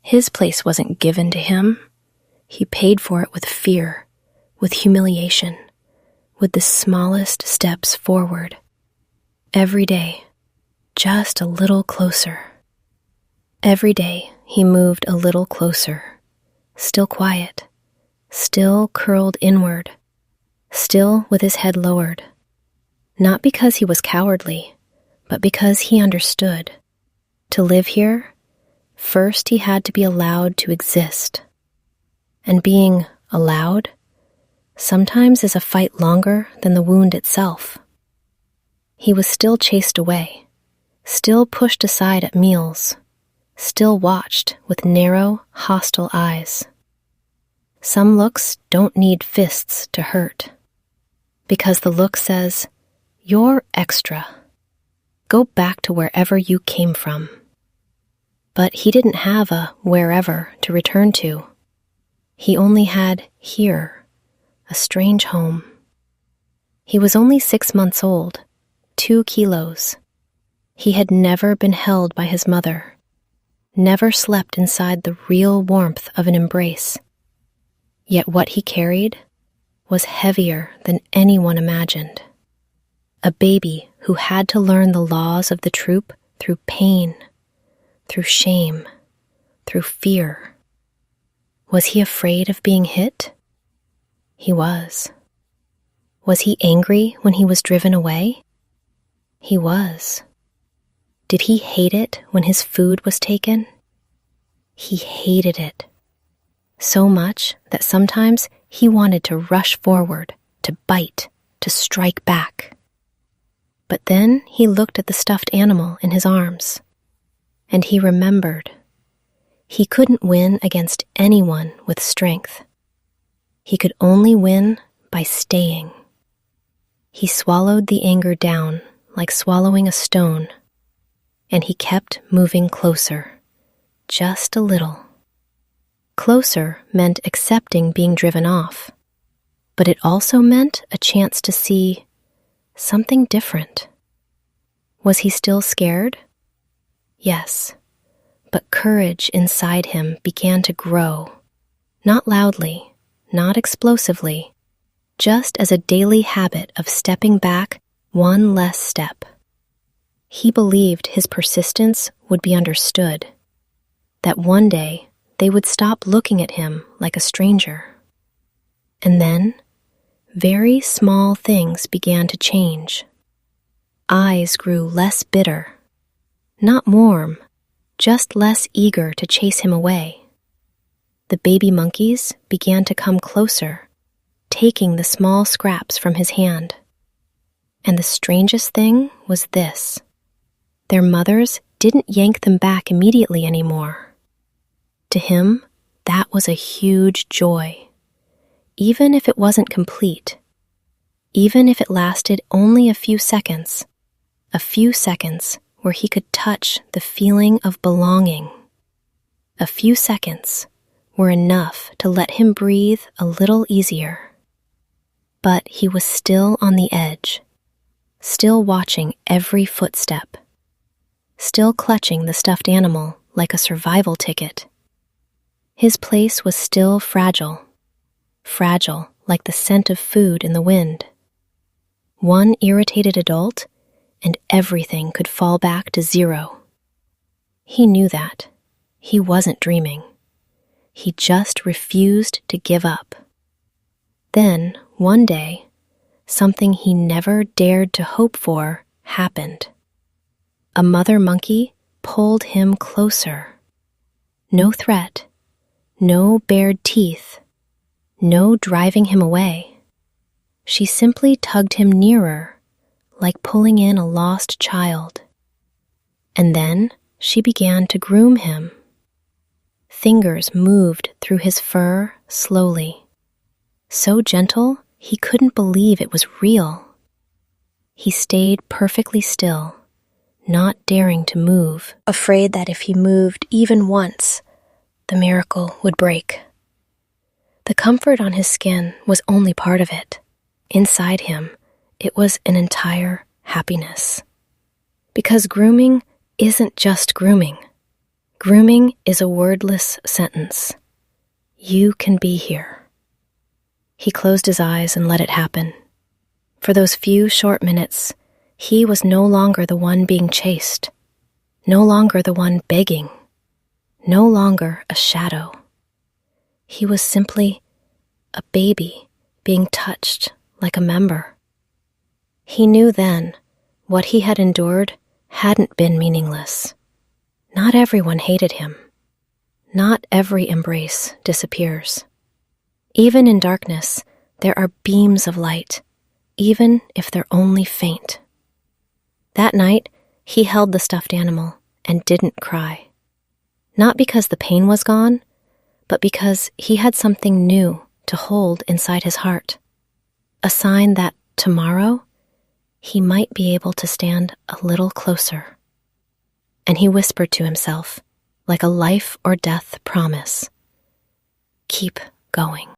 His place wasn't given to him. He paid for it with fear, with humiliation, with the smallest steps forward. Every day, just a little closer. Every day, he moved a little closer, still quiet, still curled inward, still with his head lowered. Not because he was cowardly, but because he understood. To live here, first he had to be allowed to exist. And being allowed sometimes is a fight longer than the wound itself. He was still chased away, still pushed aside at meals, still watched with narrow, hostile eyes. Some looks don't need fists to hurt, because the look says, "You're extra. Go back to wherever you came from." But he didn't have a wherever to return to. He only had here, a strange home. He was only 6 months old, 2 kilos. He had never been held by his mother, never slept inside the real warmth of an embrace. Yet what he carried was heavier than anyone imagined. A baby who had to learn the laws of the troop through pain, through shame, through fear. Was he afraid of being hit? He was. Was he angry when he was driven away? He was. Did he hate it when his food was taken? He hated it. So much that sometimes he wanted to rush forward, to bite, to strike back. But then he looked at the stuffed animal in his arms, and he remembered. He couldn't win against anyone with strength. He could only win by staying. He swallowed the anger down like swallowing a stone, and he kept moving closer, just a little. Closer meant accepting being driven off, but it also meant a chance to see something different. Was he still scared? Yes, but courage inside him began to grow, not loudly, not explosively, just as a daily habit of stepping back one less step. He believed his persistence would be understood, that one day they would stop looking at him like a stranger. And then, very small things began to change. Eyes grew less bitter, not warm, just less eager to chase him away. The baby monkeys began to come closer, taking the small scraps from his hand. And the strangest thing was this: their mothers didn't yank them back immediately anymore. To him, that was a huge joy, even if it wasn't complete, even if it lasted only a few seconds where he could touch the feeling of belonging. A few seconds were enough to let him breathe a little easier. But he was still on the edge, still watching every footstep, still clutching the stuffed animal like a survival ticket. His place was still fragile, fragile like the scent of food in the wind. One irritated adult, and everything could fall back to zero. He knew that. He wasn't dreaming. He just refused to give up. Then, one day, something he never dared to hope for happened. A mother monkey pulled him closer. No threat, no bared teeth, no driving him away. She simply tugged him nearer, like pulling in a lost child. And then she began to groom him. Fingers moved through his fur slowly, so gentle he couldn't believe it was real. He stayed perfectly still, not daring to move, afraid that if he moved even once, the miracle would break. The comfort on his skin was only part of it. Inside him, it was an entire happiness. Because grooming isn't just grooming. Grooming is a wordless sentence. You can be here. He closed his eyes and let it happen. For those few short minutes, he was no longer the one being chased, no longer the one begging, no longer a shadow. He was simply a baby being touched like a member. He knew then what he had endured hadn't been meaningless. Not everyone hated him. Not every embrace disappears. Even in darkness, there are beams of light, even if they're only faint. That night, he held the stuffed animal and didn't cry. Not because the pain was gone, but because he had something new to hold inside his heart. A sign that tomorrow, he might be able to stand a little closer. And he whispered to himself, like a life or death promise, keep going.